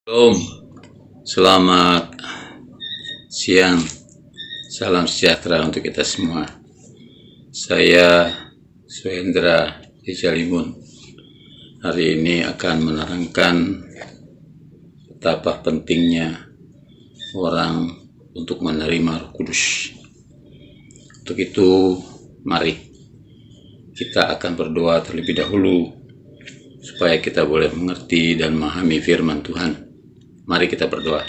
Shalom, selamat siang, salam sejahtera untuk kita semua. Saya Suhendra Ijalimun. Hari ini akan menerangkan betapa pentingnya orang untuk menerima Roh Kudus. Untuk itu, mari kita akan berdoa terlebih dahulu supaya kita boleh mengerti dan memahami firman Tuhan. Mari kita berdoa.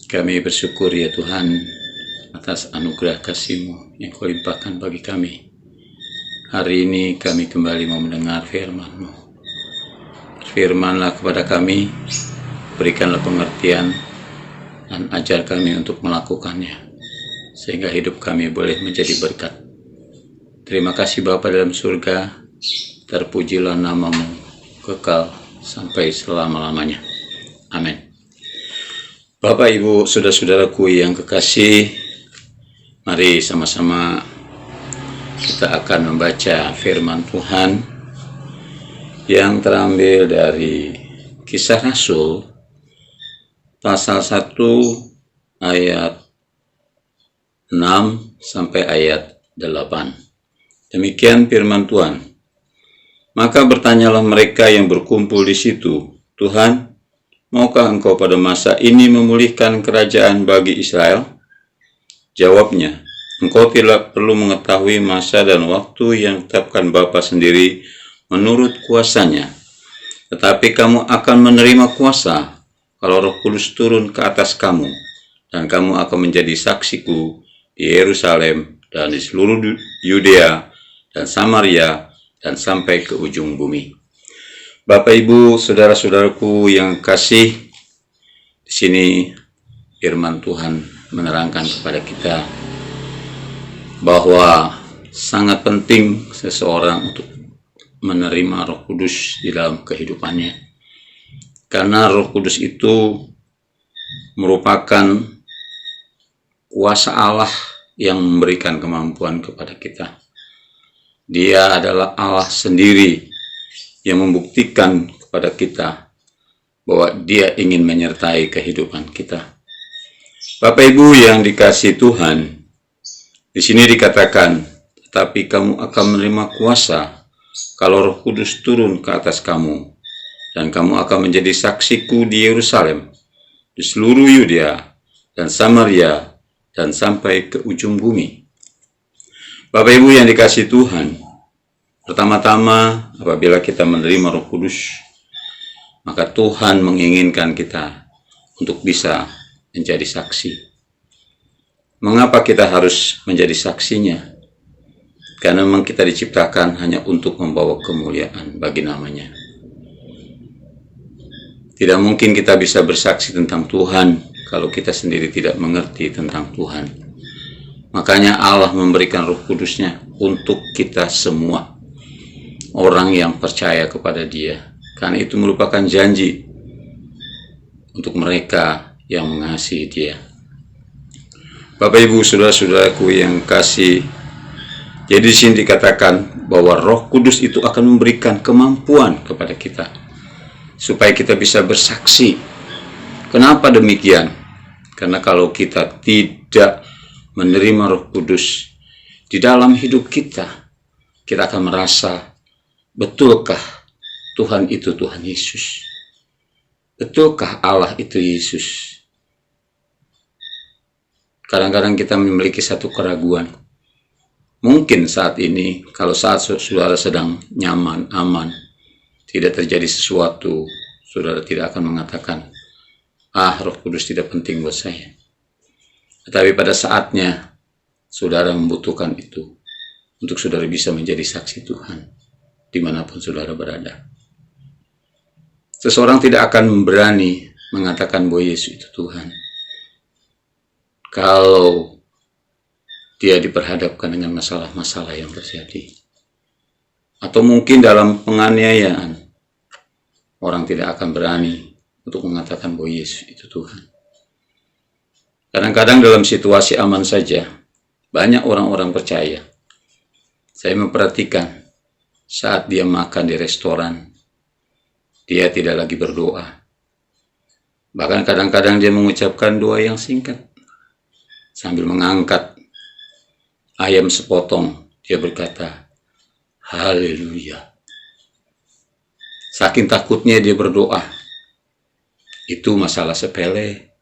Kami bersyukur ya Tuhan atas anugerah kasih-Mu yang Kau limpahkan bagi kami. Hari ini kami kembali mau mendengar firman-Mu. Firman-Lah kepada kami, berikanlah pengertian dan ajar kami untuk melakukannya, sehingga hidup kami boleh menjadi berkat. Terima kasih Bapa dalam surga, terpujilah nama-Mu kekal sampai selama-lamanya. Amin. Bapak, Ibu, saudara-saudaraku yang kekasih, mari sama-sama kita akan membaca firman Tuhan yang terambil dari Kisah Rasul pasal 1 ayat 6 sampai ayat 8. Demikian firman Tuhan. Maka bertanyalah mereka yang berkumpul di situ, Tuhan, maukah Engkau pada masa ini memulihkan kerajaan bagi Israel? Jawabnya, Engkau tidak perlu mengetahui masa dan waktu yang ditetapkan Bapa sendiri menurut kuasanya. Tetapi kamu akan menerima kuasa kalau Roh Kudus turun ke atas kamu, dan kamu akan menjadi saksiku di Yerusalem dan di seluruh Yudea dan Samaria dan sampai ke ujung bumi. Bapak, Ibu, saudara-saudaraku yang kasih, di sini firman Tuhan menerangkan kepada kita bahwa sangat penting seseorang untuk menerima Roh Kudus di dalam kehidupannya. Karena Roh Kudus itu merupakan kuasa Allah yang memberikan kemampuan kepada kita. Dia adalah Allah sendiri yang membuktikan kepada kita bahwa Dia ingin menyertai kehidupan kita. Bapak Ibu yang dikasihi Tuhan, di sini dikatakan, tetapi kamu akan menerima kuasa kalau Roh Kudus turun ke atas kamu, dan kamu akan menjadi saksiku di Yerusalem, di seluruh Yudea dan Samaria dan sampai ke ujung bumi. Bapak Ibu yang dikasihi Tuhan, pertama-tama, apabila kita menerima Roh Kudus, maka Tuhan menginginkan kita untuk bisa menjadi saksi. Mengapa kita harus menjadi saksinya? Karena memang kita diciptakan hanya untuk membawa kemuliaan bagi namanya. Tidak mungkin kita bisa bersaksi tentang Tuhan kalau kita sendiri tidak mengerti tentang Tuhan. Makanya Allah memberikan Roh Kudusnya untuk kita semua, orang yang percaya kepada Dia, karena itu merupakan janji untuk mereka yang mengasihi Dia. Bapak, Ibu, saudara-saudaraku yang kasih, jadi di sini dikatakan bahwa Roh Kudus itu akan memberikan kemampuan kepada kita supaya kita bisa bersaksi. Kenapa demikian? Karena kalau kita tidak menerima Roh Kudus di dalam hidup kita, kita akan merasa, betulkah Tuhan itu Tuhan Yesus? Betulkah Allah itu Yesus? Kadang-kadang kita memiliki satu keraguan. Mungkin saat ini, kalau saat saudara sedang nyaman, aman, tidak terjadi sesuatu, saudara tidak akan mengatakan, Roh Kudus tidak penting buat saya. Tetapi pada saatnya, saudara membutuhkan itu untuk saudara bisa menjadi saksi Tuhan dimanapun saudara berada. Seseorang tidak akan berani mengatakan bahwa Yesus itu Tuhan kalau dia diperhadapkan dengan masalah-masalah yang terjadi. Atau mungkin dalam penganiayaan, orang tidak akan berani untuk mengatakan bahwa Yesus itu Tuhan. Kadang-kadang dalam situasi aman saja, banyak orang-orang percaya. Saya memperhatikan saat dia makan di restoran, dia tidak lagi berdoa. Bahkan kadang-kadang dia mengucapkan doa yang singkat. Sambil mengangkat ayam sepotong, dia berkata, haleluya. Saking takutnya dia berdoa. Itu masalah sepele.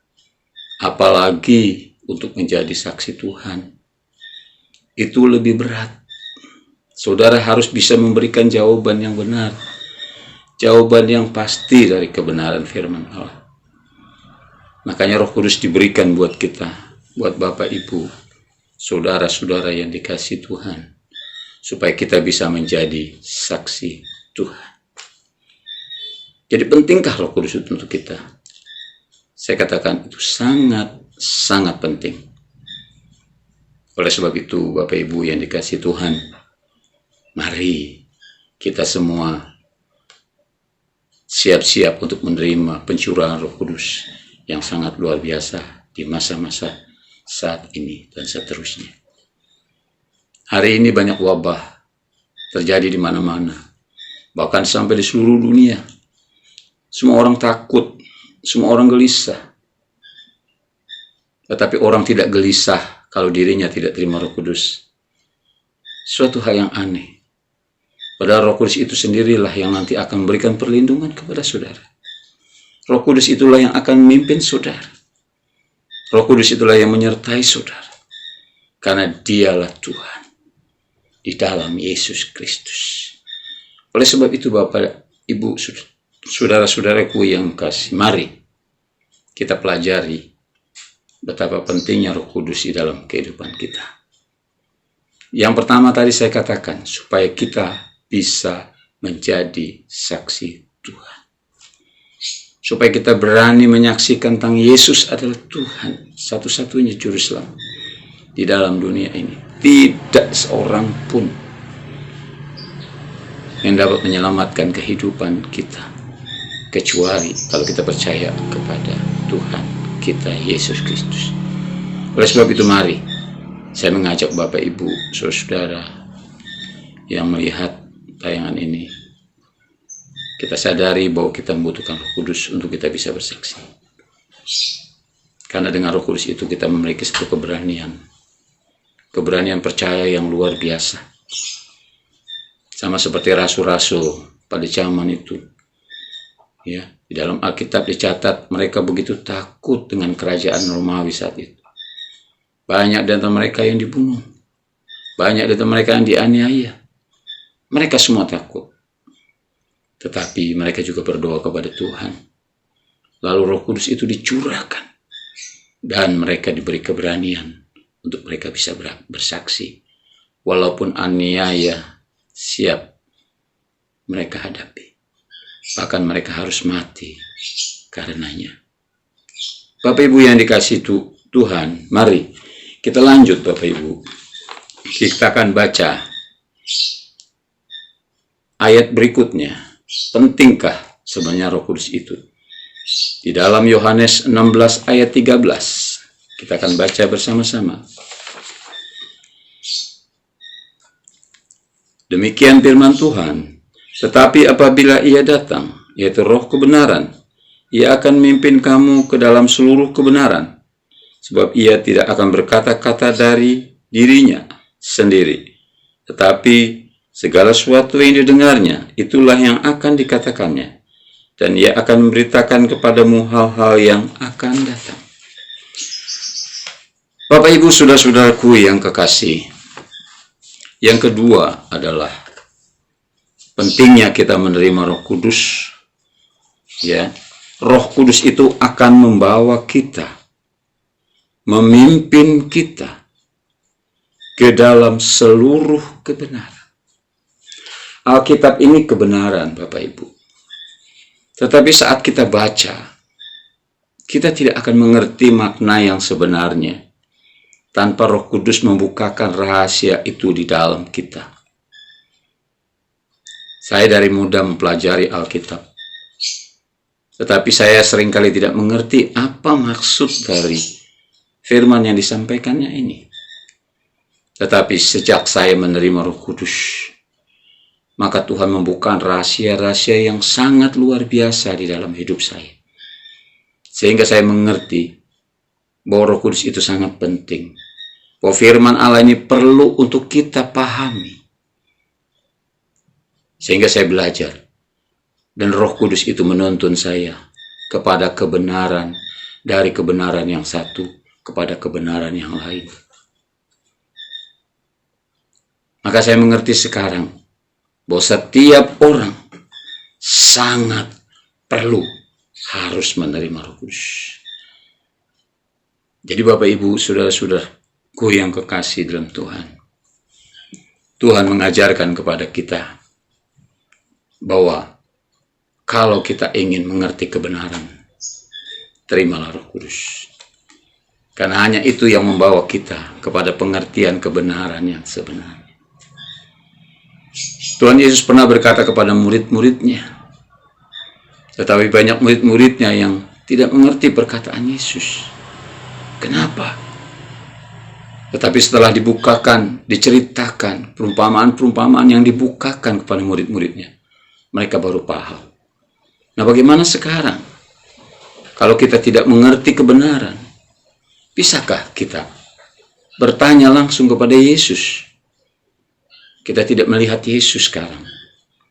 Apalagi untuk menjadi saksi Tuhan. Itu lebih berat. Saudara harus bisa memberikan jawaban yang benar. Jawaban yang pasti dari kebenaran firman Allah. Makanya Roh Kudus diberikan buat kita, buat Bapak Ibu, saudara-saudara yang dikasihi Tuhan, supaya kita bisa menjadi saksi Tuhan. Jadi pentingkah Roh Kudus itu untuk kita? Saya katakan itu sangat penting. Oleh sebab itu, Bapak Ibu yang dikasihi Tuhan, mari kita semua siap-siap untuk menerima pencurahan Roh Kudus yang sangat luar biasa di masa-masa saat ini dan seterusnya. Hari ini banyak wabah terjadi di mana-mana, bahkan sampai di seluruh dunia. Semua orang takut, semua orang gelisah. Tetapi orang tidak gelisah kalau dirinya tidak terima Roh Kudus. Suatu hal yang aneh. Padahal Roh Kudus itu sendirilah yang nanti akan memberikan perlindungan kepada saudara. Roh Kudus itulah yang akan memimpin saudara. Roh Kudus itulah yang menyertai saudara. Karena dialah Tuhan di dalam Yesus Kristus. Oleh sebab itu Bapak, Ibu, saudara-saudaraku yang kasih, mari kita pelajari betapa pentingnya Roh Kudus di dalam kehidupan kita. Yang pertama tadi saya katakan, supaya kita bisa menjadi saksi Tuhan. Supaya kita berani menyaksikan tentang Yesus adalah Tuhan, satu-satunya juru selamat di dalam dunia ini. Tidak seorang pun yang dapat menyelamatkan kehidupan kita, kecuali kalau kita percaya kepada Tuhan kita Yesus Kristus. Oleh sebab itu mari saya mengajak Bapak Ibu saudara yang melihat tayangan ini, kita sadari bahwa kita membutuhkan Roh Kudus untuk kita bisa bersaksi. Karena dengan Roh Kudus itu kita memiliki satu keberanian percaya yang luar biasa. Sama seperti rasul-rasul pada zaman itu. Ya, di dalam Alkitab dicatat mereka begitu takut dengan kerajaan Romawi saat itu. Banyak di antara mereka yang dibunuh. Banyak di antara mereka yang dianiaya. Mereka semua takut. Tetapi mereka juga berdoa kepada Tuhan. Lalu Roh Kudus itu dicurahkan. Dan mereka diberi keberanian untuk mereka bisa bersaksi. Walaupun aniaya siap mereka hadapi. Bahkan mereka harus mati karenanya. Bapak Ibu yang dikasihi Tuhan, mari kita lanjut Bapak Ibu. Kita akan baca ayat berikutnya. Pentingkah sebenarnya Roh Kudus itu? Di dalam Yohanes 16 ayat 13. Kita akan baca bersama-sama. Demikian firman Tuhan. Tetapi apabila Ia datang, yaitu Roh kebenaran, Ia akan memimpin kamu ke dalam seluruh kebenaran. Sebab Ia tidak akan berkata-kata dari dirinya sendiri. Tetapi segala sesuatu yang didengarnya, itulah yang akan dikatakannya. Dan Ia akan memberitakan kepadamu hal-hal yang akan datang. Bapak Ibu saudara-saudaraku yang kekasih, yang kedua adalah pentingnya kita menerima Roh Kudus. Ya, Roh Kudus itu akan membawa kita, memimpin kita ke dalam seluruh kebenaran. Alkitab ini kebenaran, Bapak Ibu. Tetapi saat kita baca, kita tidak akan mengerti makna yang sebenarnya tanpa Roh Kudus membukakan rahasia itu di dalam kita. Saya dari muda mempelajari Alkitab. Tetapi saya seringkali tidak mengerti apa maksud dari firman yang disampaikannya ini. Tetapi sejak saya menerima Roh Kudus, maka Tuhan membuka rahasia-rahasia yang sangat luar biasa di dalam hidup saya. Sehingga saya mengerti bahwa Roh Kudus itu sangat penting. Bahwa firman Allah ini perlu untuk kita pahami. Sehingga saya belajar. Dan Roh Kudus itu menuntun saya kepada kebenaran, dari kebenaran yang satu kepada kebenaran yang lain. Maka saya mengerti sekarang bahwa setiap orang sangat perlu harus menerima Roh Kudus. Jadi Bapak Ibu, saudara-saudaraku yang kekasih dalam Tuhan, Tuhan mengajarkan kepada kita bahwa kalau kita ingin mengerti kebenaran, terimalah Roh Kudus. Karena hanya itu yang membawa kita kepada pengertian kebenaran yang sebenarnya. Tuhan Yesus pernah berkata kepada murid-muridnya, tetapi banyak murid-muridnya yang tidak mengerti perkataan Yesus. Kenapa? Tetapi setelah dibukakan, diceritakan perumpamaan-perumpamaan yang dibukakan kepada murid-muridnya, mereka baru paham. Nah, bagaimana sekarang? Kalau kita tidak mengerti kebenaran, bisakah kita bertanya langsung kepada Yesus? Kita tidak melihat Yesus sekarang.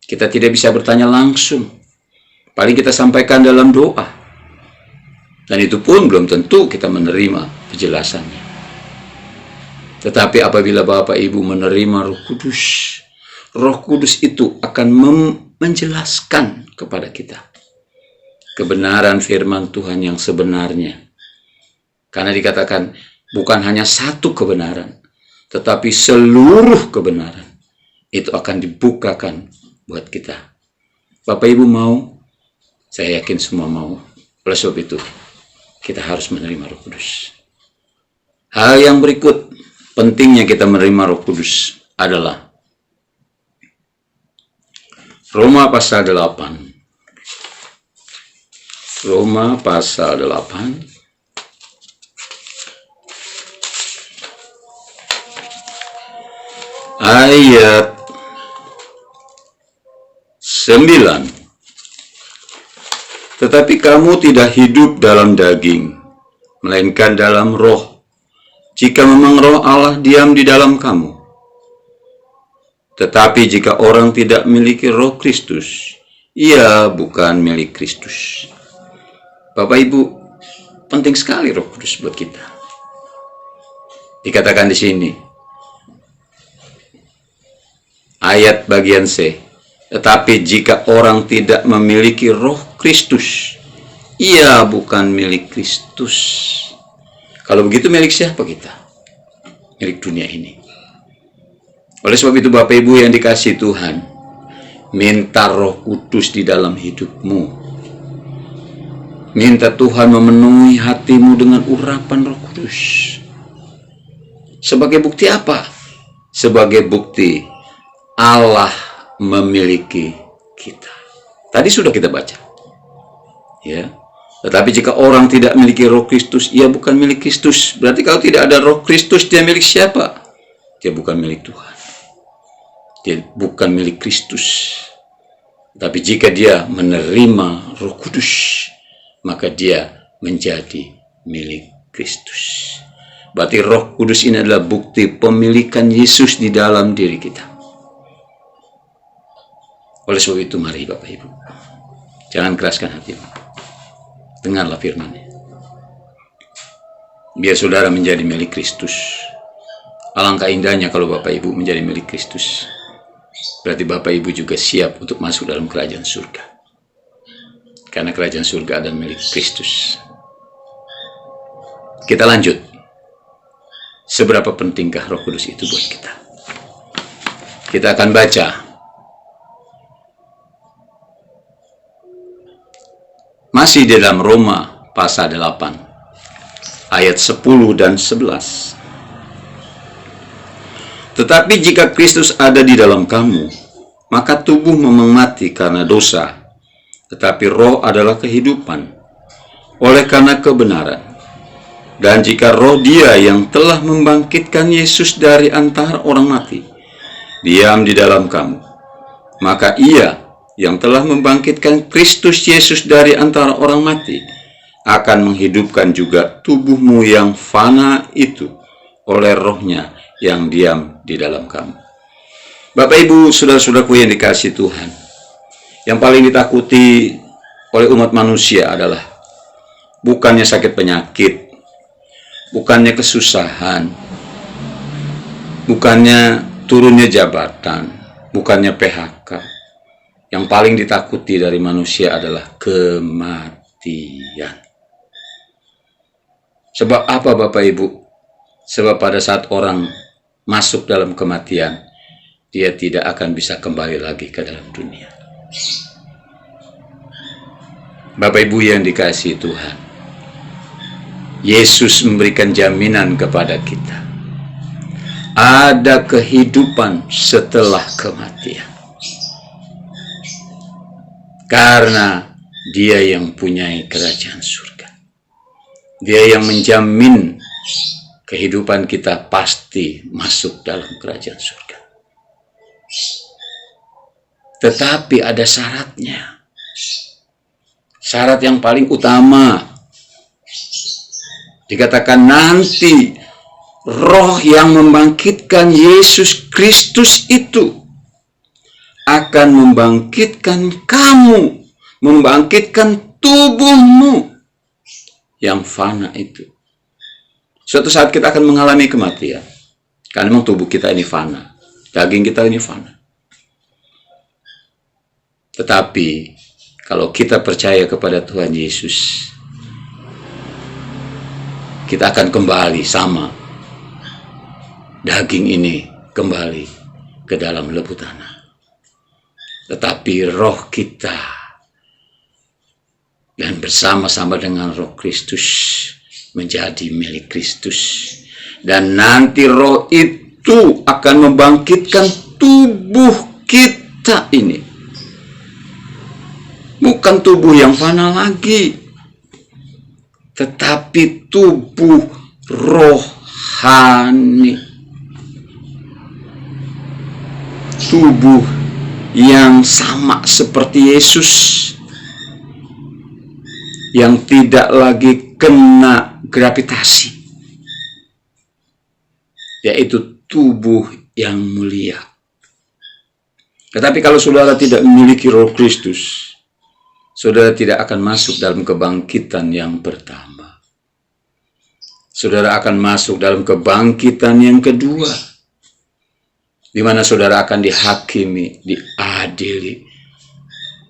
Kita tidak bisa bertanya langsung. Paling kita sampaikan dalam doa. Dan itu pun belum tentu kita menerima penjelasannya. Tetapi apabila Bapak Ibu menerima Roh Kudus itu akan menjelaskan kepada kita kebenaran firman Tuhan yang sebenarnya. Karena dikatakan bukan hanya satu kebenaran, tetapi seluruh kebenaran itu akan dibukakan buat kita. Bapak Ibu mau? Saya yakin semua mau. Oleh sebab itu, kita harus menerima Roh Kudus. Hal yang berikut, pentingnya kita menerima Roh Kudus adalah Roma pasal 8. Roma pasal 8. Ayat 9. Tetapi kamu tidak hidup dalam daging, melainkan dalam roh, jika memang roh Allah diam di dalam kamu. Tetapi jika orang tidak memiliki roh Kristus, ia bukan milik Kristus. Bapak Ibu, penting sekali Roh Kudus buat kita. Dikatakan di sini, ayat bagian C, tetapi jika orang tidak memiliki roh Kristus, ia bukan milik Kristus. Kalau begitu milik siapa kita? Milik dunia ini. Oleh sebab itu Bapak Ibu yang dikasihi Tuhan, minta Roh Kudus di dalam hidupmu. Minta Tuhan memenuhi hatimu dengan urapan Roh Kudus. Sebagai bukti apa? Sebagai bukti Allah memiliki kita. Tadi sudah kita baca. Ya. Tetapi jika orang tidak memiliki Roh Kristus, ia bukan milik Kristus. Berarti kalau tidak ada Roh Kristus, dia milik siapa? Dia bukan milik Tuhan. Dia bukan milik Kristus. Tapi jika dia menerima Roh Kudus, maka dia menjadi milik Kristus. Berarti Roh Kudus ini adalah bukti pemilikan Yesus di dalam diri kita. Oleh sebab itu mari Bapak Ibu, jangan keraskan hatimu. Dengarlah firman-Nya. Biar saudara menjadi milik Kristus. Alangkah indahnya kalau Bapak Ibu menjadi milik Kristus. Berarti Bapak Ibu juga siap untuk masuk dalam kerajaan surga. Karena kerajaan surga adalah milik Kristus. Kita lanjut. Seberapa pentingkah Roh Kudus itu buat kita? Kita akan baca masih di dalam Roma pasal 8 ayat 10 dan 11. Tetapi jika Kristus ada di dalam kamu, maka tubuh memang mati karena dosa, tetapi roh adalah kehidupan oleh karena kebenaran. Dan jika roh Dia yang telah membangkitkan Yesus dari antara orang mati diam di dalam kamu, maka Ia yang telah membangkitkan Kristus Yesus dari antara orang mati akan menghidupkan juga tubuhmu yang fana itu oleh rohnya yang diam di dalam kamu. Bapak Ibu, saudara-saudaraku yang dikasihi Tuhan, yang paling ditakuti oleh umat manusia adalah bukannya sakit penyakit, bukannya kesusahan, bukannya turunnya jabatan, bukannya PHK. Yang paling ditakuti dari manusia adalah kematian. Sebab apa Bapak Ibu? Sebab pada saat orang masuk dalam kematian, dia tidak akan bisa kembali lagi ke dalam dunia. Bapak Ibu yang dikasihi Tuhan, Yesus memberikan jaminan kepada kita. Ada kehidupan setelah kematian. Karena Dia yang punyai kerajaan surga. Dia yang menjamin kehidupan kita pasti masuk dalam kerajaan surga. Tetapi ada syaratnya. Syarat yang paling utama. Dikatakan nanti roh yang membangkitkan Yesus Kristus itu akan membangkitkan kamu, membangkitkan tubuhmu yang fana itu. Suatu saat kita akan mengalami kematian. Karena memang tubuh kita ini fana. Daging kita ini fana. Tetapi kalau kita percaya kepada Tuhan Yesus, kita akan kembali sama. Daging ini kembali ke dalam lebu tanah. Tetapi roh kita dan bersama-sama dengan roh Kristus menjadi milik Kristus. Dan nanti roh itu akan membangkitkan tubuh kita ini. Bukan tubuh yang fana lagi, tetapi tubuh rohani. Tubuh yang sama seperti Yesus, yang tidak lagi kena gravitasi, yaitu tubuh yang mulia. Tetapi kalau saudara tidak memiliki roh Kristus, saudara tidak akan masuk dalam kebangkitan yang pertama. Saudara akan masuk dalam kebangkitan yang kedua, di mana saudara akan dihakimi, diadili,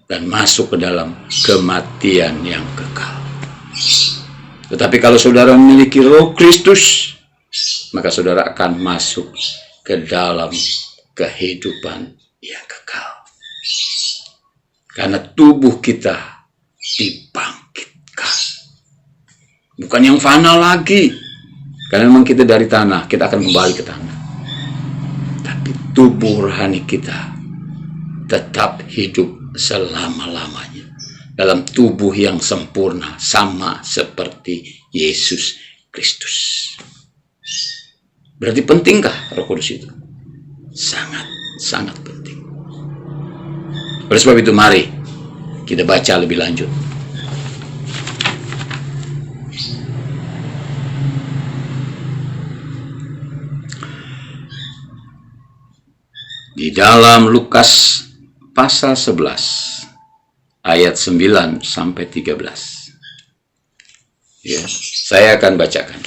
dan masuk ke dalam kematian yang kekal. Tetapi kalau saudara memiliki roh Kristus, maka saudara akan masuk ke dalam kehidupan yang kekal. Karena tubuh kita dibangkitkan. Bukan yang fana lagi. Karena memang kita dari tanah, kita akan kembali ke tanah. Tapi tubuh rohani kita tetap hidup selama-lamanya dalam tubuh yang sempurna, sama seperti Yesus Kristus. Berarti pentingkah Roh Kudus itu? Sangat penting. Oleh sebab itu mari kita baca lebih lanjut. Di dalam Lukas pasal 11 ayat 9 sampai 13. Ya, saya akan bacakan.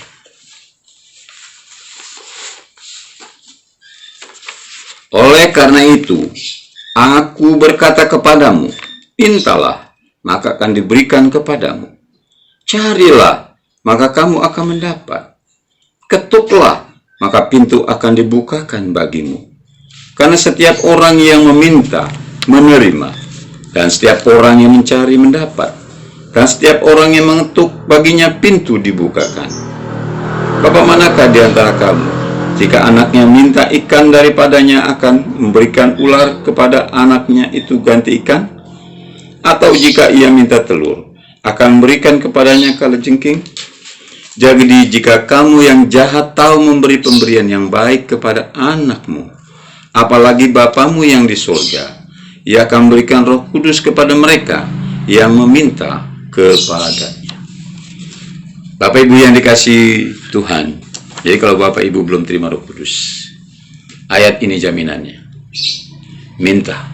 Oleh karena itu, aku berkata kepadamu, mintalah, maka akan diberikan kepadamu. Carilah, maka kamu akan mendapat. Ketuklah, maka pintu akan dibukakan bagimu. Karena setiap orang yang meminta, menerima. Dan setiap orang yang mencari, mendapat. Dan setiap orang yang mengetuk, baginya pintu dibukakan. Bapa manakah di antara kamu, jika anaknya minta ikan daripadanya, akan memberikan ular kepada anaknya itu ganti ikan? Atau jika ia minta telur, akan memberikan kepadanya kalajengking? Jadi jika kamu yang jahat tahu memberi pemberian yang baik kepada anakmu, apalagi Bapamu yang di surga, Ia akan memberikan Roh Kudus kepada mereka yang meminta kepadanya. Bapak Ibu yang dikasihi Tuhan, jadi kalau Bapak Ibu belum terima Roh Kudus, ayat ini jaminannya. Minta,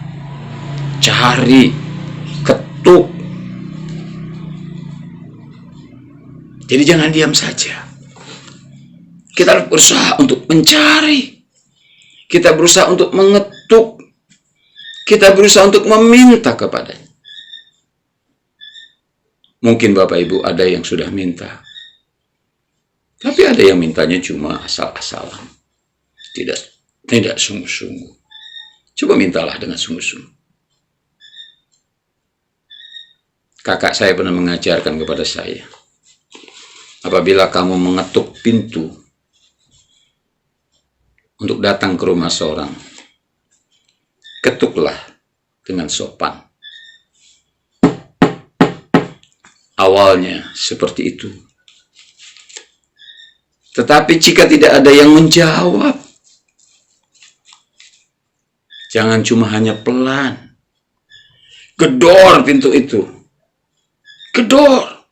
cari, ketuk. Jadi jangan diam saja. Kita harus berusaha untuk mencari. Kita berusaha untuk mengetuk. Kita berusaha untuk meminta kepadanya. Mungkin Bapak Ibu ada yang sudah minta. Tapi ada yang mintanya cuma asal-asalan. Tidak sungguh-sungguh. Coba mintalah dengan sungguh-sungguh. Kakak saya pernah mengajarkan kepada saya, apabila kamu mengetuk pintu untuk datang ke rumah seorang, ketuklah dengan sopan. Awalnya seperti itu. Tetapi jika tidak ada yang menjawab, jangan cuma hanya pelan. Gedor pintu itu. Gedor.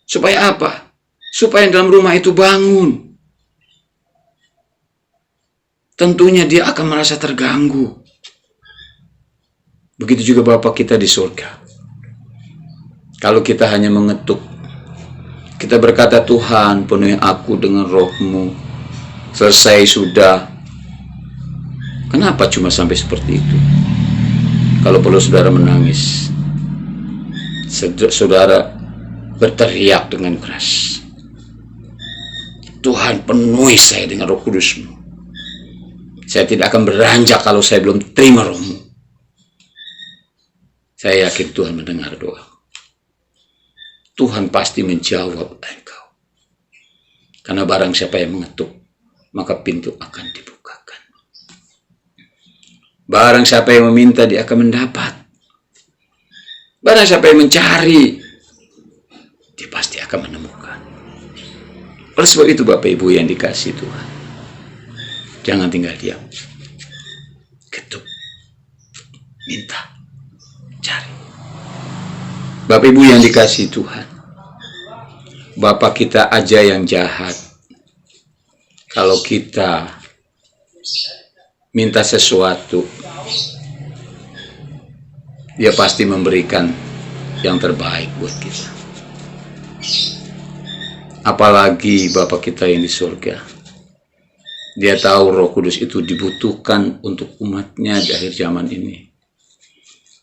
Supaya apa? Supaya yang dalam rumah itu bangun. Tentunya dia akan merasa terganggu. Begitu juga Bapa kita di surga. Kalau kita hanya mengetuk, kita berkata, Tuhan penuhi aku dengan roh-Mu, selesai sudah. Kenapa cuma sampai seperti itu? Kalau perlu saudara menangis, saudara berteriak dengan keras, Tuhan penuhi saya dengan Roh Kudus-Mu. Saya tidak akan beranjak kalau saya belum terima roh-Mu. Saya yakin Tuhan mendengar doa. Tuhan pasti menjawab engkau. Karena barang siapa yang mengetuk, maka pintu akan dibukakan. Barang siapa yang meminta, dia akan mendapat. Barang siapa yang mencari, dia pasti akan menemukan. Oleh sebab itu Bapak Ibu yang dikasihi Tuhan, jangan tinggal diam. Ketuk, minta, cari. Bapak Ibu yang dikasihi Tuhan, Bapak kita aja yang jahat. Kalau kita minta sesuatu, dia pasti memberikan yang terbaik buat kita. Apalagi Bapak kita yang di surga. Dia tahu Roh Kudus itu dibutuhkan untuk umatnya di akhir zaman ini,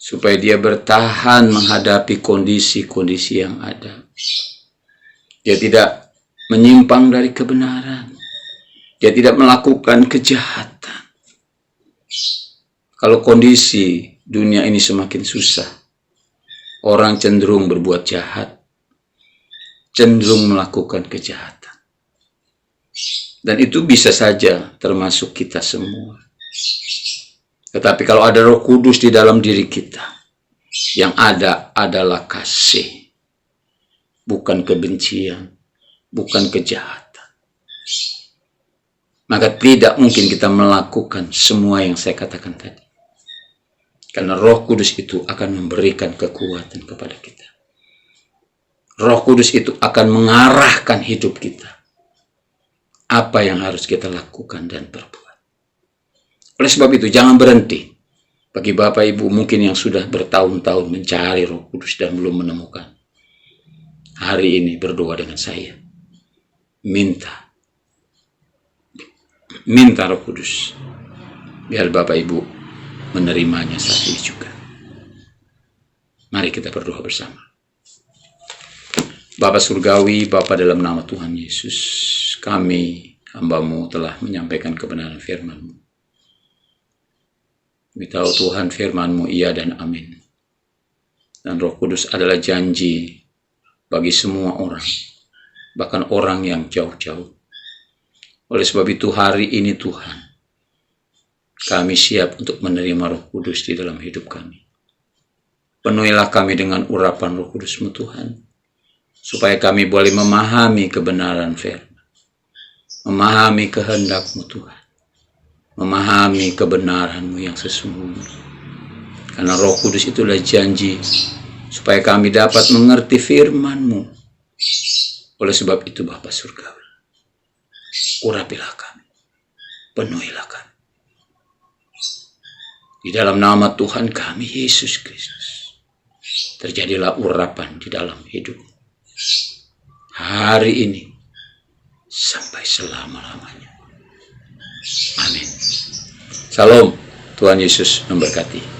supaya dia bertahan menghadapi kondisi-kondisi yang ada. Dia tidak menyimpang dari kebenaran. Dia tidak melakukan kejahatan. Kalau kondisi dunia ini semakin susah, orang cenderung berbuat jahat, cenderung melakukan kejahatan. Dan itu bisa saja termasuk kita semua. Tetapi kalau ada Roh Kudus di dalam diri kita, yang ada adalah kasih, bukan kebencian, bukan kejahatan. Maka tidak mungkin kita melakukan semua yang saya katakan tadi. Karena Roh Kudus itu akan memberikan kekuatan kepada kita. Roh Kudus itu akan mengarahkan hidup kita. Apa yang harus kita lakukan dan perbuat. Oleh sebab itu, jangan berhenti. Bagi Bapak Ibu mungkin yang sudah bertahun-tahun mencari Roh Kudus dan belum menemukan, hari ini berdoa dengan saya. Minta Roh Kudus. Biar Bapak Ibu menerimanya saat ini juga. Mari kita berdoa bersama. Bapa Surgawi, Bapa dalam nama Tuhan Yesus, kami hamba-Mu telah menyampaikan kebenaran firman-Mu. Kami tahu Tuhan firman-Mu iya dan amin. Dan Roh Kudus adalah janji bagi semua orang, bahkan orang yang jauh-jauh. Oleh sebab itu hari ini Tuhan, kami siap untuk menerima Roh Kudus di dalam hidup kami. Penuhilah kami dengan urapan Roh Kudus-Mu Tuhan, supaya kami boleh memahami kebenaran firman, memahami kehendak-Mu Tuhan, memahami kebenaran-Mu yang sesungguhnya. Karena Roh Kudus itulah janji supaya kami dapat mengerti firman-Mu, Oleh sebab itu Bapa Surgawi, urapilah kami, penuhilah kami. Di dalam nama Tuhan kami Yesus Kristus, terjadilah urapan di dalam hidup hari ini sampai selama-lamanya. Amin. Salam, Tuhan Yesus memberkati.